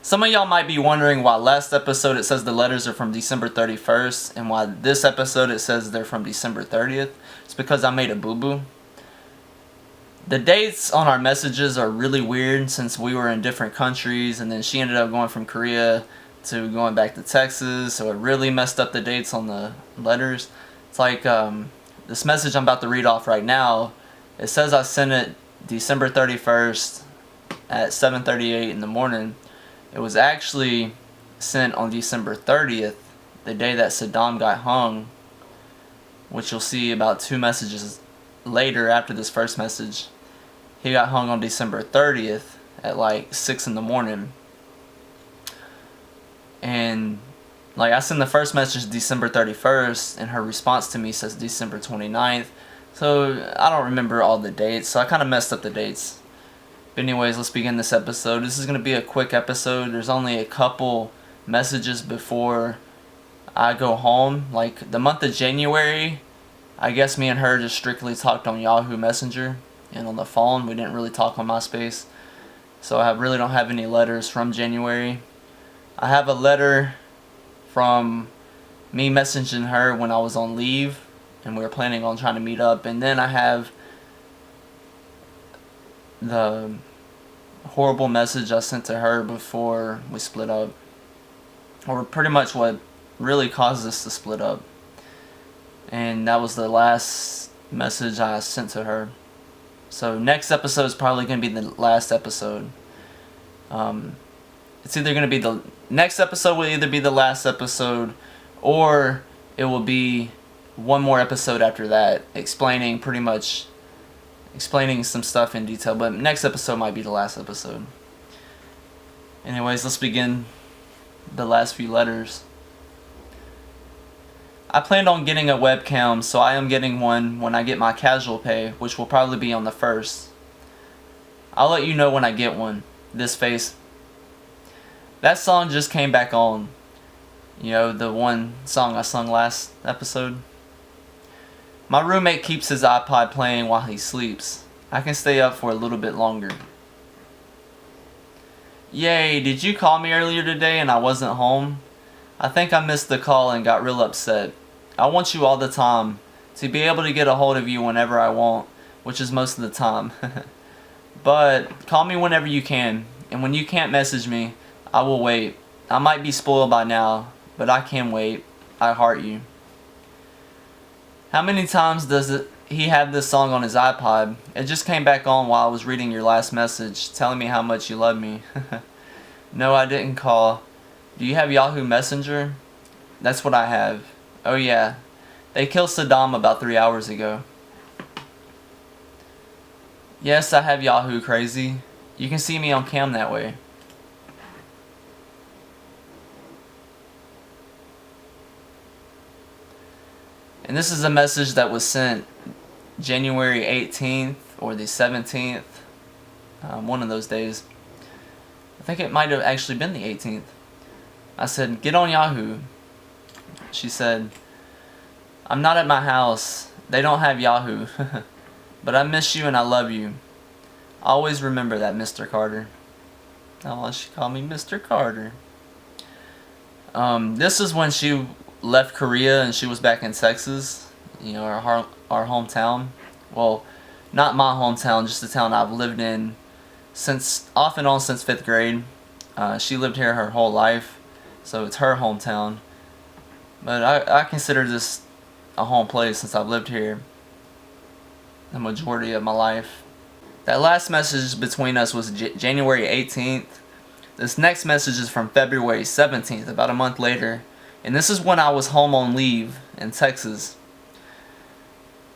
Some of y'all might be wondering why last episode it says the letters are from December 31st and why this episode it says they're from December 30th. It's because I made a boo-boo. The dates on our messages are really weird since we were in different countries, and then she ended up going from Korea to going back to Texas, so it really messed up the dates on the letters. It's like this message I'm about to read off right now, it says I sent it December 31st at 7:38 in the morning. It was actually sent on December 30th, the day that Saddam got hung, which you'll see about 2 messages later after this first message. He got hung on December 30th at like 6 in the morning. And like I sent the first message December 31st and her response to me says December 29th. So I don't remember all the dates, so I kind of messed up the dates. But anyways, let's begin this episode. This is going to be a quick episode. There's only a couple messages before I go home. Like the month of January, I guess me and her just strictly talked on Yahoo Messenger and on the phone. We didn't really talk on MySpace. So I really don't have any letters from January. I have a letter from me messaging her when I was on leave and we were planning on trying to meet up. And then I have the horrible message I sent to her before we split up, or pretty much what really caused us to split up. And that was the last message I sent to her. So next episode is probably going to be the last episode. It's either going to be the next episode will either be the last episode, or it will be one more episode after that explaining some stuff in detail, but next episode might be the last episode. Anyways, let's begin the last few letters. I planned on getting a webcam, so I am getting one when I get my casual pay, which will probably be on the 1st. I'll let you know when I get one. This face. That song just came back on. You know, the one song I sung last episode. My roommate keeps his iPod playing while he sleeps. I can stay up for a little bit longer. Yay, did you call me earlier today and I wasn't home? I think I missed the call and got real upset. I want you all the time, to be able to get a hold of you whenever I want, which is most of the time. But call me whenever you can, and when you can't message me, I will wait. I might be spoiled by now, but I can wait. I heart you. How many times does he have this song on his iPod? It just came back on while I was reading your last message, telling me how much you love me. No, I didn't call. Do you have Yahoo Messenger? That's what I have. Oh yeah, they killed Saddam about 3 hours ago. Yes, I have Yahoo, crazy. You can see me on cam that way. And this is a message that was sent January 18th or the 17th. One of those days. I think it might have actually been the 18th. I said, get on Yahoo. She said, I'm not at my house. They don't have Yahoo. But I miss you and I love you. Always remember that, Mr. Carter. Oh, she called me Mr. Carter. This is when she left Korea and she was back in Texas, you know, our hometown. Well, not my hometown, just the town I've lived in since off and on since 5th grade. She lived here her whole life, so it's her hometown. But I consider this a home place since I've lived here the majority of my life. That last message between us was January 18th. This next message is from February 17th, about a month later. And this is when I was home on leave in Texas.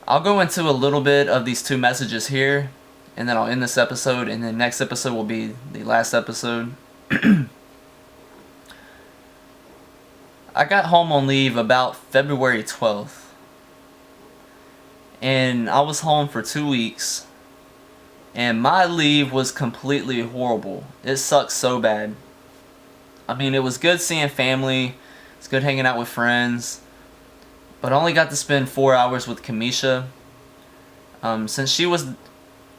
I'll go into a little bit of these 2 messages here, and then I'll end this episode, and the next episode will be the last episode. I got home on leave about February 12th. And I was home for 2 weeks. And my leave was completely horrible. It sucked so bad. I mean, it was good seeing family. It's good hanging out with friends. But I only got to spend 4 hours with Kamisha. Since she was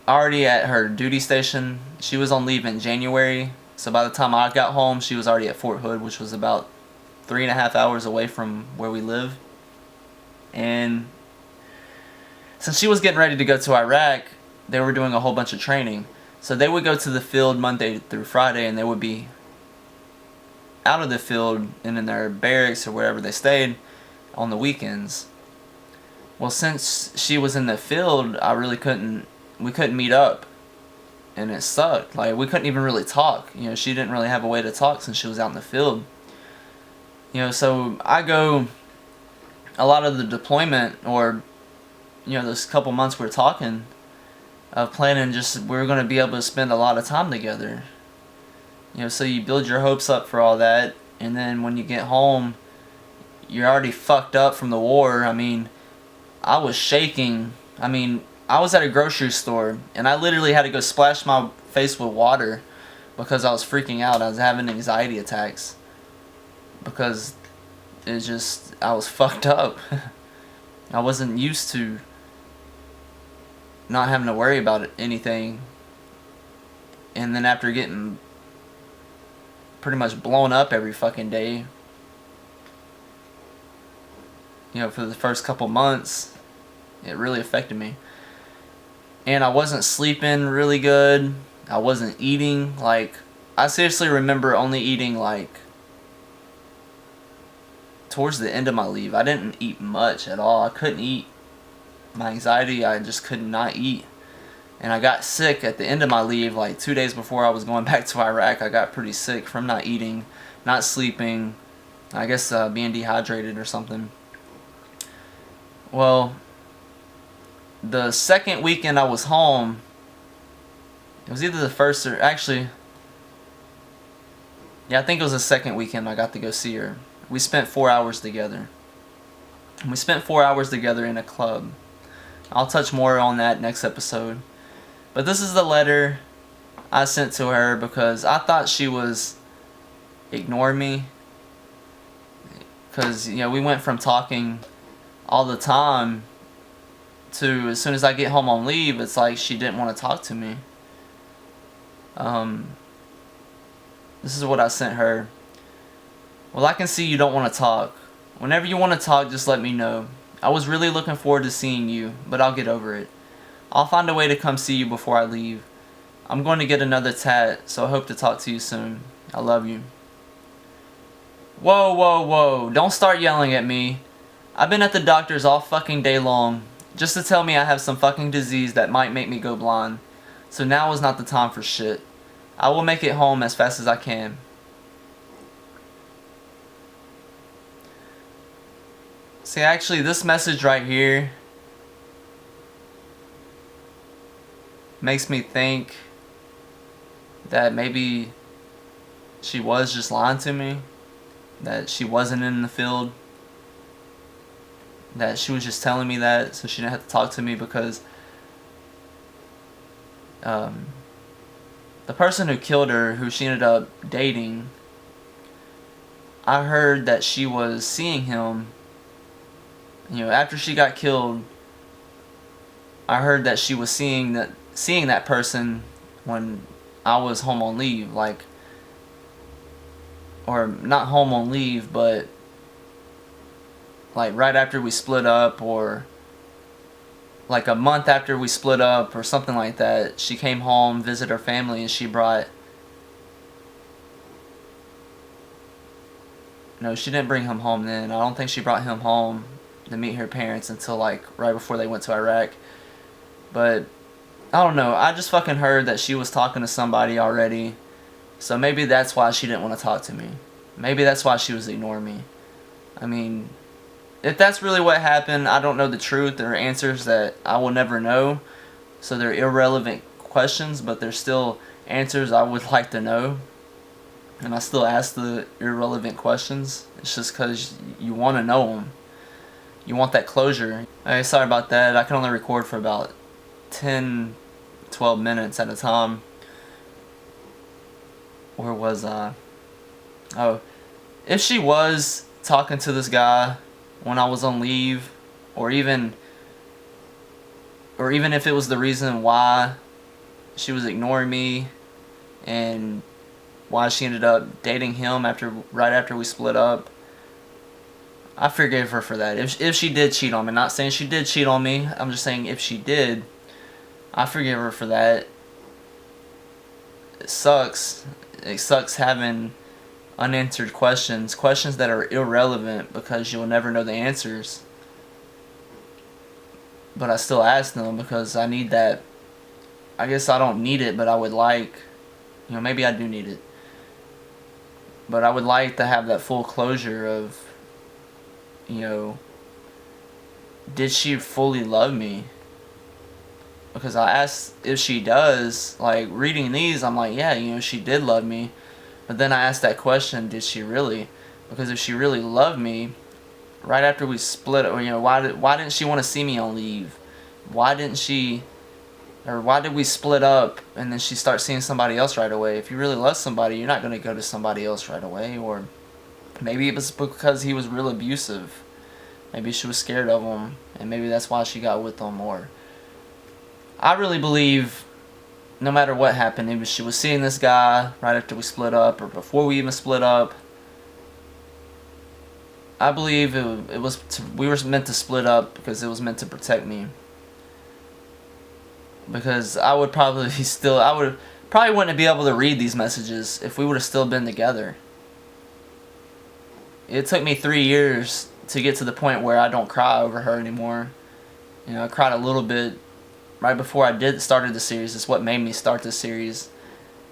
already at her duty station, she was on leave in January. So by the time I got home, she was already at Fort Hood, which was about 3.5 hours away from where we live. And since she was getting ready to go to Iraq, they were doing a whole bunch of training. So they would go to the field Monday through Friday, and they would be out of the field and in their barracks or wherever they stayed on the weekends. Well, since she was in the field, we couldn't meet up, and it sucked. Like, we couldn't even really talk. You know, she didn't really have a way to talk since she was out in the field. You know, so I go a lot of the deployment, or, you know, those couple months we're talking of planning, we're going to be able to spend a lot of time together. You know, so you build your hopes up for all that, and then when you get home, you're already fucked up from the war. I mean, I was shaking. I mean, I was at a grocery store, and I literally had to go splash my face with water because I was freaking out. I was having anxiety attacks because I was fucked up. I wasn't used to not having to worry about anything. And then after getting pretty much blown up every fucking day, you know, for the first couple months, it really affected me. And I wasn't sleeping really good. I wasn't eating. Like, I seriously remember only eating, like, towards the end of my leave. I didn't eat much at all. I couldn't eat. My anxiety, I just could not eat. And I got sick at the end of my leave, like 2 days before I was going back to Iraq. I got pretty sick from not eating, not sleeping, I guess being dehydrated or something. Well, the second weekend I was home, it was either the first or actually, yeah, I think it was the second weekend I got to go see her. We spent 4 hours together. We spent 4 hours together in a club. I'll touch more on that next episode. But this is the letter I sent to her because I thought she was ignoring me. Because, you know, we went from talking all the time to as soon as I get home on leave, it's like she didn't want to talk to me. This is what I sent her. Well, I can see you don't want to talk. Whenever you want to talk, just let me know. I was really looking forward to seeing you, but I'll get over it. I'll find a way to come see you before I leave. I'm going to get another tat, so I hope to talk to you soon. I love you. Whoa, whoa, whoa. Don't start yelling at me. I've been at the doctor's all fucking day long, just to tell me I have some fucking disease that might make me go blind. So now is not the time for shit. I will make it home as fast as I can. See, actually, this message right here makes me think that maybe she was just lying to me, that she wasn't in the field, that she was just telling me that so she didn't have to talk to me because the person who killed her, who she ended up dating, I heard that she was seeing him. You know, after she got killed, I heard that she was seeing that person when I was home on leave, like, or not home on leave, but like right after we split up, or like a month after we split up, or something like that. She came home, visit her family, and she brought, no, she didn't bring him home then. I don't think she brought him home to meet her parents until like right before they went to Iraq. But I don't know, I just fucking heard that she was talking to somebody already. So maybe that's why she didn't want to talk to me. Maybe that's why she was ignoring me. I mean, if that's really what happened, I don't know the truth. There are answers that I will never know. So they're irrelevant questions, but they're still answers I would like to know. And I still ask the irrelevant questions. It's just because you want to know them. You want that closure. Hey, sorry about that. I can only record for about 10, 12 minutes at a time. Where was I? Oh, if she was talking to this guy when I was on leave, or even if it was the reason why she was ignoring me and why she ended up dating him right after we split up. I forgave her for that. If she did cheat on me, not saying she did cheat on me, I'm just saying if she did, I forgive her for that. It sucks. It sucks having unanswered questions that are irrelevant because you'll never know the answers. But I still ask them because I need that. I guess I don't need it, but I would like, maybe I do need it. But I would like to have that full closure of, did she fully love me? Because I asked if she does. Like, reading these, I'm like, yeah, she did love me. But then I asked that question, did she really? Because if she really loved me, right after we split, why didn't she want to see me on leave? Why did we split up and then she start seeing somebody else right away? If you really love somebody, you're not going to go to somebody else right away. Or maybe it was because he was real abusive. Maybe she was scared of him, and maybe that's why she got with him. Or I really believe no matter what happened, if she was seeing this guy right after we split up or before we even split up, I believe we were meant to split up because it was meant to protect me. Because I would probably wouldn't be able to read these messages if we would have still been together. It took me 3 years to get to the point where I don't cry over her anymore. I cried a little bit right before I started the series. It's what made me start this series.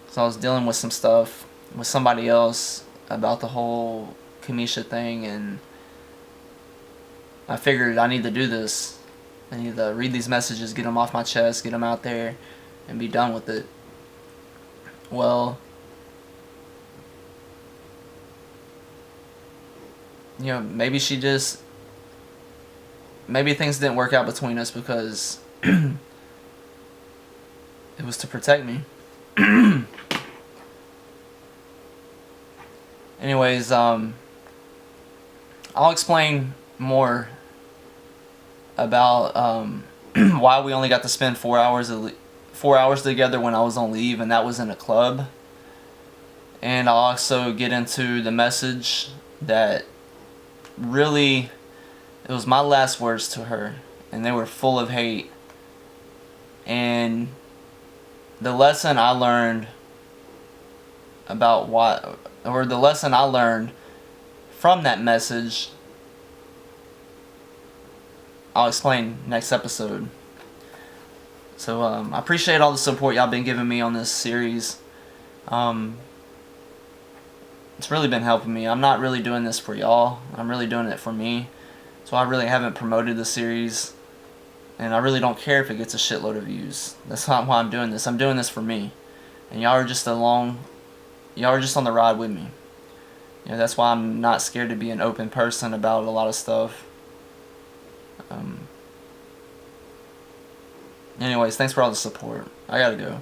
So I was dealing with some stuff with somebody else about the whole Kamisha thing, and I figured I need to do this. I need to read these messages, get them off my chest, get them out there, and be done with it. Well, maybe maybe things didn't work out between us because it was to protect me. Anyways, I'll explain more about why we only got to spend 4 hours together when I was on leave, and that was in a club. And I'll also get into the message that really, it was my last words to her, and they were full of hate. And the lesson I learned from that message, I'll explain next episode. So I appreciate all the support y'all been giving me on this series. It's really been helping me. I'm not really doing this for y'all. I'm really doing it for me. So I really haven't promoted the series. And I really don't care if it gets a shitload of views. That's not why I'm doing this. I'm doing this for me. And y'all are just on the ride with me. That's why I'm not scared to be an open person about a lot of stuff. Anyways, thanks for all the support. I gotta go.